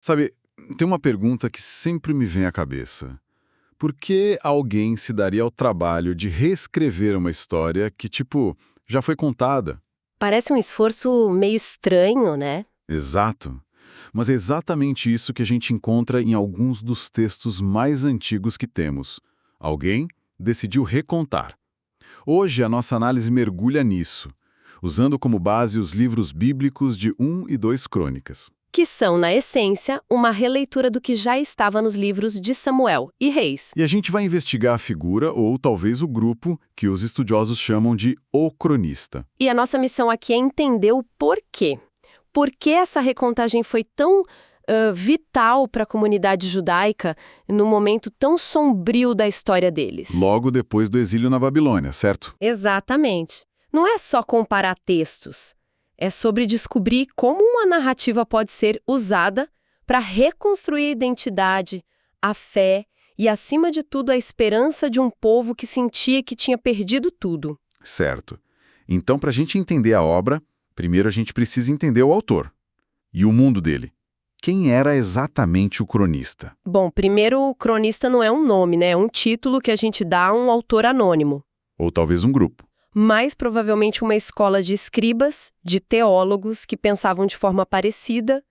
Sabe, tem uma pergunta que sempre me vem à cabeça. Por que alguém se daria ao trabalho de reescrever uma história que, já foi contada? Parece um esforço meio estranho, né? Exato. Mas é exatamente isso que a gente encontra em alguns dos textos mais antigos que temos. Alguém decidiu recontar. Hoje a nossa análise mergulha nisso, usando como base os livros bíblicos de 1 e 2 Crônicas. Que são, na essência, uma releitura do que já estava nos livros de Samuel e Reis. E a gente vai investigar a figura, ou talvez o grupo, que os estudiosos chamam de o cronista. E a nossa missão aqui é entender o porquê. Por que essa recontagem foi tão vital para a comunidade judaica num momento tão sombrio da história deles? Logo depois do exílio na Babilônia, certo? Exatamente. Não é só comparar textos. É sobre descobrir como uma narrativa pode ser usada para reconstruir a identidade, a fé e, acima de tudo, a esperança de um povo que sentia que tinha perdido tudo. Certo. Então, para a gente entender a obra, primeiro a gente precisa entender o autor e o mundo dele. Quem era exatamente o cronista? Bom, primeiro, o cronista não é um nome, né? É um título que a gente dá a um autor anônimo. Ou talvez um grupo. Mais provavelmente uma escola de escribas, de teólogos que pensavam de forma parecida.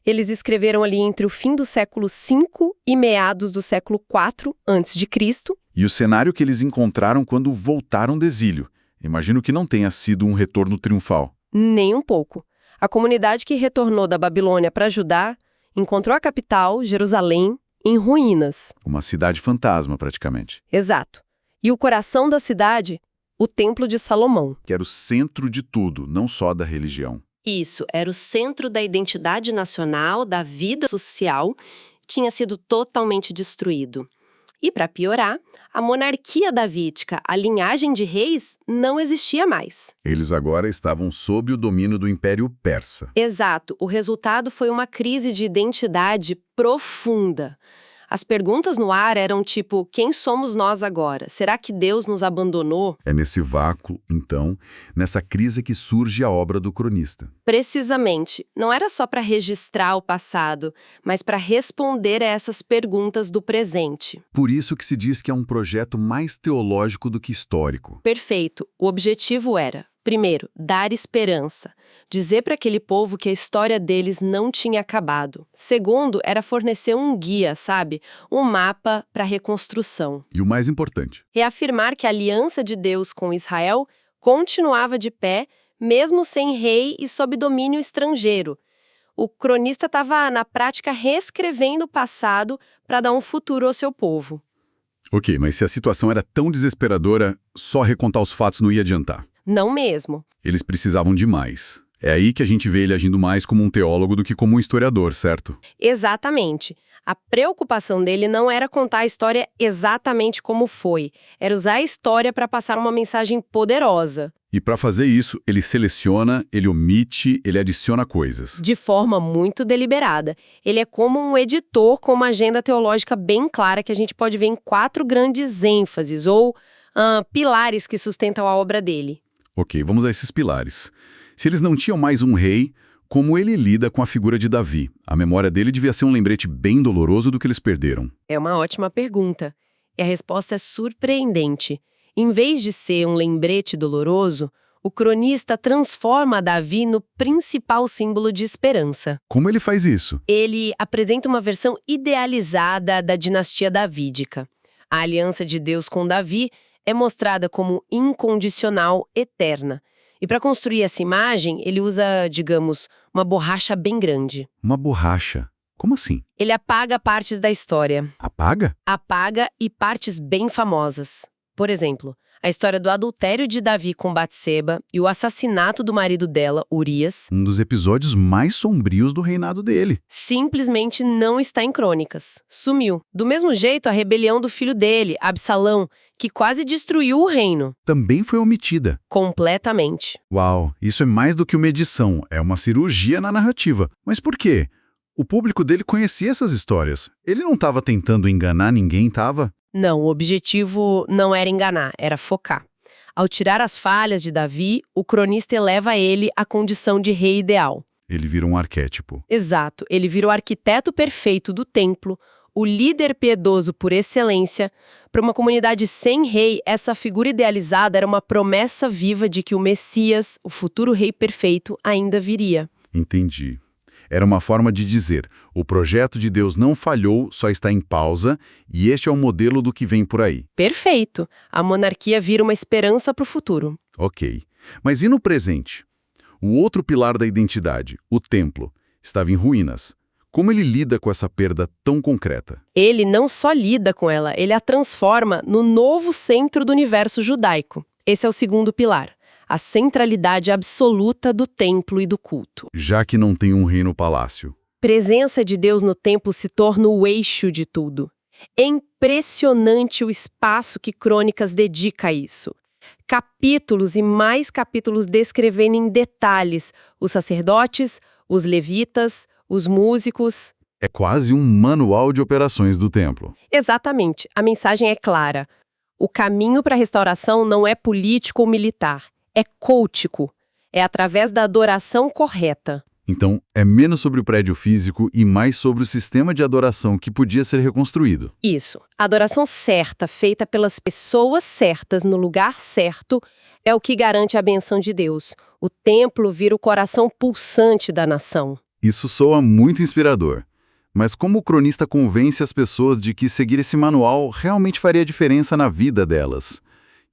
Eles escreveram ali entre o fim do século V e meados do século IV a.C. E o cenário que eles encontraram quando voltaram do exílio. Imagino que não tenha sido um retorno triunfal. Nem um pouco. A comunidade que retornou da Babilônia para Judá encontrou a capital, Jerusalém, em ruínas. Uma cidade fantasma, praticamente. Exato. E o coração da cidade, o Templo de Salomão. Que era o centro de tudo, não só da religião. Isso, era o centro da identidade nacional, da vida social, tinha sido totalmente destruído. E, para piorar, a monarquia davídica, a linhagem de reis, não existia mais. Eles agora estavam sob o domínio do Império Persa. Exato, o resultado foi uma crise de identidade profunda. As perguntas no ar eram tipo, quem somos nós agora? Será que Deus nos abandonou? É nesse vácuo, então, nessa crise que surge a obra do cronista. Precisamente, não era só para registrar o passado, mas para responder a essas perguntas do presente. Por isso que se diz que é um projeto mais teológico do que histórico. Perfeito. O objetivo era, primeiro, dar esperança. Dizer para aquele povo que a história deles não tinha acabado. Segundo, era fornecer um guia, sabe? Um mapa para a reconstrução. E o mais importante, Reafirmar que a aliança de Deus com Israel continuava de pé, mesmo sem rei e sob domínio estrangeiro. O cronista estava, na prática, reescrevendo o passado para dar um futuro ao seu povo. Ok, mas se a situação era tão desesperadora, só recontar os fatos não ia adiantar. Não mesmo. Eles precisavam de mais. É aí que a gente vê ele agindo mais como um teólogo do que como um historiador, certo? Exatamente. A preocupação dele não era contar a história exatamente como foi. Era usar a história para passar uma mensagem poderosa. E para fazer isso, ele seleciona, ele omite, ele adiciona coisas. De forma muito deliberada. Ele é como um editor com uma agenda teológica bem clara que a gente pode ver em 4 grandes ênfases, ou pilares que sustentam a obra dele. Ok, vamos a esses pilares. Se eles não tinham mais um rei, como ele lida com a figura de Davi? A memória dele devia ser um lembrete bem doloroso do que eles perderam. É uma ótima pergunta. E a resposta é surpreendente. Em vez de ser um lembrete doloroso, o cronista transforma Davi no principal símbolo de esperança. Como ele faz isso? Ele apresenta uma versão idealizada da dinastia davídica. A aliança de Deus com Davi é mostrada como incondicional, eterna. E para construir essa imagem, ele usa, digamos, uma borracha bem grande. Uma borracha? Como assim? Ele apaga partes da história. Apaga? Apaga e partes bem famosas. Por exemplo, a história do adultério de Davi com Batseba e o assassinato do marido dela, Urias, Um dos episódios mais sombrios do reinado dele. simplesmente não está em crônicas. Sumiu. Do mesmo jeito, a rebelião do filho dele, Absalão, que quase destruiu o reino. Também foi omitida. Completamente. Uau, isso é mais do que uma edição, é uma cirurgia na narrativa. Mas por quê? O público dele conhecia essas histórias. Ele não estava tentando enganar ninguém, estava? Não, o objetivo não era enganar, era focar. Ao tirar as falhas de Davi, o cronista eleva ele à condição de rei ideal. Ele vira um arquétipo. Exato, ele vira o arquiteto perfeito do templo, o líder piedoso por excelência. Para uma comunidade sem rei, essa figura idealizada era uma promessa viva de que o Messias, o futuro rei perfeito, ainda viria. Entendi. Era uma forma de dizer, o projeto de Deus não falhou, só está em pausa, e este é o modelo do que vem por aí. Perfeito! A monarquia vira uma esperança para o futuro. Ok. Mas e no presente? O outro pilar da identidade, o templo, estava em ruínas. Como ele lida com essa perda tão concreta? Ele não só lida com ela, ele a transforma no novo centro do universo judaico. Esse é o segundo pilar, a centralidade absoluta do templo e do culto. Já que não tem um reino-palácio. Presença de Deus no templo se torna o eixo de tudo. É impressionante o espaço que Crônicas dedica a isso. Capítulos e mais capítulos descrevendo em detalhes os sacerdotes, os levitas, os músicos. É quase um manual de operações do templo. Exatamente, a mensagem é clara. O caminho para a restauração não é político ou militar, é cultico. É através da adoração correta. Então, é menos sobre o prédio físico e mais sobre o sistema de adoração que podia ser reconstruído. Isso. A adoração certa, feita pelas pessoas certas, no lugar certo, é o que garante a benção de Deus. O templo vira o coração pulsante da nação. Isso soa muito inspirador. Mas como o cronista convence as pessoas de que seguir esse manual realmente faria diferença na vida delas?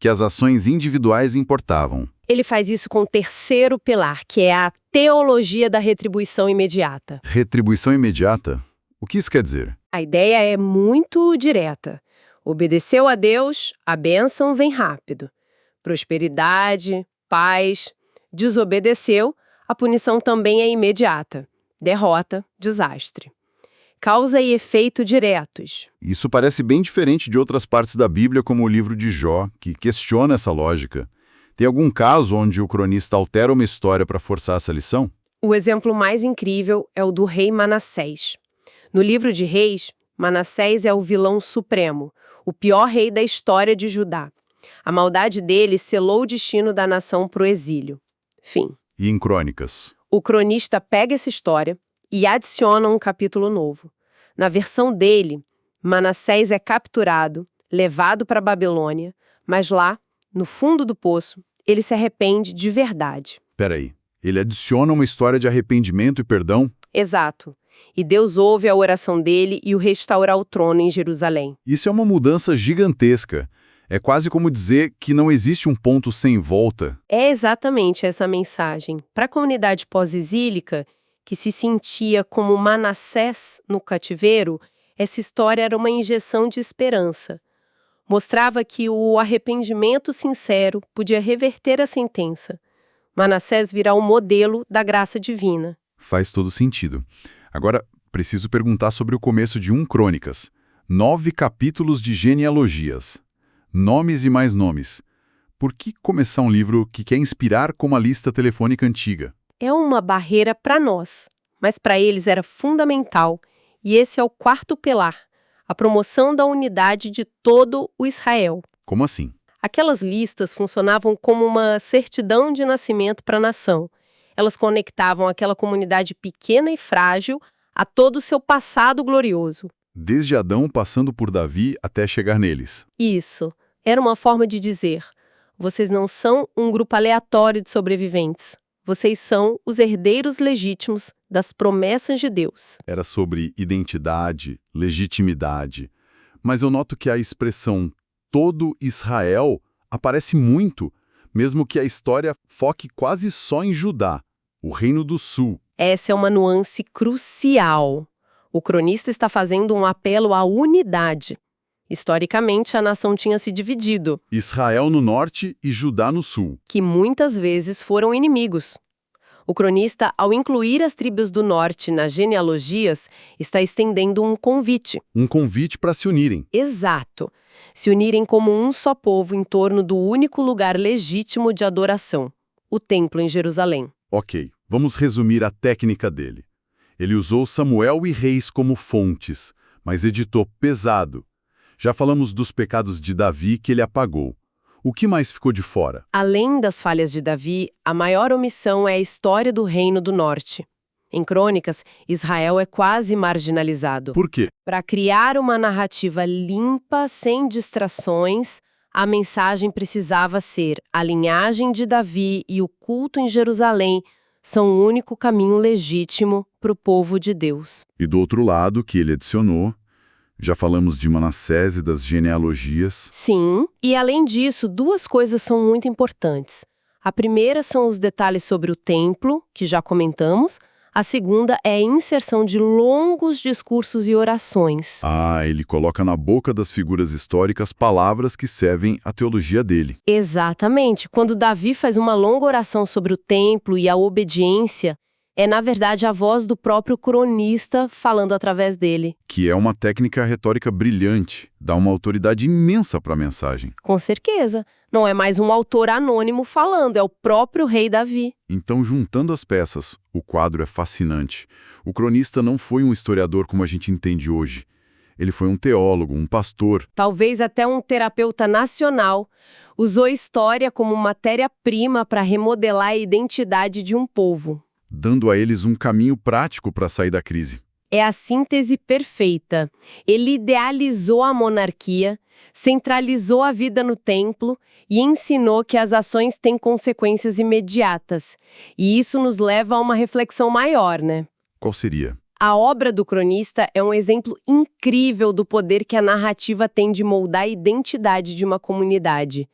Que as ações individuais importavam. Ele faz isso com o terceiro pilar, que é a teologia da retribuição imediata. Retribuição imediata? O que isso quer dizer? A ideia é muito direta. Obedeceu a Deus, a bênção vem rápido. Prosperidade, paz. Desobedeceu, a punição também é imediata. Derrota, desastre. Causa e efeito diretos. Isso parece bem diferente de outras partes da Bíblia, como o livro de Jó, que questiona essa lógica. Tem algum caso onde o cronista altera uma história para forçar essa lição? O exemplo mais incrível é o do rei Manassés. No livro de Reis, Manassés é o vilão supremo, o pior rei da história de Judá. A maldade dele selou o destino da nação para o exílio. Fim. E em Crônicas? O cronista pega essa história e adiciona um capítulo novo. Na versão dele, Manassés é capturado, levado para a Babilônia, mas lá, no fundo do poço, ele se arrepende de verdade. Peraí, ele adiciona uma história de arrependimento e perdão? Exato. E Deus ouve a oração dele e o restaura ao trono em Jerusalém. Isso é uma mudança gigantesca. É quase como dizer que não existe um ponto sem volta. É exatamente essa mensagem. Para a comunidade pós-exílica, que se sentia como Manassés no cativeiro, essa história era uma injeção de esperança. Mostrava que o arrependimento sincero podia reverter a sentença. Manassés virá um modelo da graça divina. Faz todo sentido. Agora, preciso perguntar sobre o começo de 1 Crônicas. 9 capítulos de genealogias. Nomes e mais nomes. Por que começar um livro que quer inspirar com uma lista telefônica antiga? É uma barreira para nós, mas para eles era fundamental. E esse é o quarto pilar. A promoção da unidade de todo o Israel. Como assim? Aquelas listas funcionavam como uma certidão de nascimento para a nação. Elas conectavam aquela comunidade pequena e frágil a todo o seu passado glorioso. Desde Adão passando por Davi até chegar neles. Isso. Era uma forma de dizer: vocês não são um grupo aleatório de sobreviventes. Vocês são os herdeiros legítimos das promessas de Deus. Era sobre identidade, legitimidade. Mas eu noto que a expressão todo Israel aparece muito, mesmo que a história foque quase só em Judá, o Reino do Sul. Essa é uma nuance crucial. O cronista está fazendo um apelo à unidade. Historicamente, a nação tinha se dividido, Israel no norte e Judá no sul. que muitas vezes foram inimigos. O cronista, ao incluir as tribos do norte nas genealogias, está estendendo um convite. Um convite para se unirem. Exato. Se unirem como um só povo em torno do único lugar legítimo de adoração, o templo em Jerusalém. Ok, vamos resumir a técnica dele. Ele usou Samuel e Reis como fontes, mas editou pesado. Já falamos dos pecados de Davi que ele apagou. O que mais ficou de fora? Além das falhas de Davi, a maior omissão é a história do Reino do Norte. Em Crônicas, Israel é quase marginalizado. Por quê? Para criar uma narrativa limpa, sem distrações, a mensagem precisava ser: a linhagem de Davi e o culto em Jerusalém são o único caminho legítimo para o povo de Deus. E do outro lado, que ele adicionou, já falamos de Manassés e das genealogias. Sim, e além disso, duas coisas são muito importantes. A primeira são os detalhes sobre o templo, que já comentamos. A segunda é a inserção de longos discursos e orações. Ele coloca na boca das figuras históricas palavras que servem à teologia dele. Exatamente. Quando Davi faz uma longa oração sobre o templo e a obediência, é na verdade a voz do próprio cronista falando através dele. Que é uma técnica retórica brilhante, dá uma autoridade imensa para a mensagem. Com certeza. Não é mais um autor anônimo falando, é o próprio rei Davi. Então, juntando as peças, o quadro é fascinante. O cronista não foi um historiador como a gente entende hoje. Ele foi um teólogo, um pastor. Talvez até um terapeuta nacional. Usou história como matéria-prima para remodelar a identidade de um povo. Dando a eles um caminho prático para sair da crise. É a síntese perfeita. Ele idealizou a monarquia, centralizou a vida no templo e ensinou que as ações têm consequências imediatas. E isso nos leva a uma reflexão maior, né? Qual seria? A obra do cronista é um exemplo incrível do poder que a narrativa tem de moldar a identidade de uma comunidade.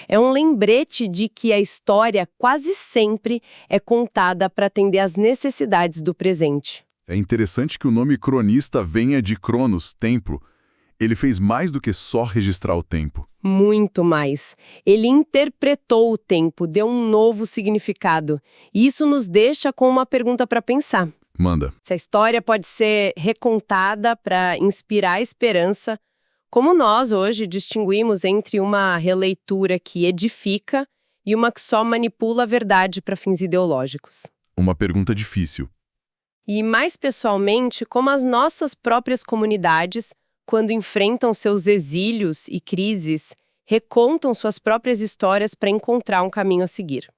É um lembrete de que a história quase sempre é contada para atender às necessidades do presente. É interessante que o nome cronista venha de Cronos, templo. Ele fez mais do que só registrar o tempo. Muito mais. Ele interpretou o tempo, deu um novo significado. E isso nos deixa com uma pergunta para pensar. Manda. Se a história pode ser recontada para inspirar esperança, como nós hoje distinguimos entre uma releitura que edifica e uma que só manipula a verdade para fins ideológicos? Uma pergunta difícil. E, mais pessoalmente, como as nossas próprias comunidades, quando enfrentam seus exílios e crises, recontam suas próprias histórias para encontrar um caminho a seguir.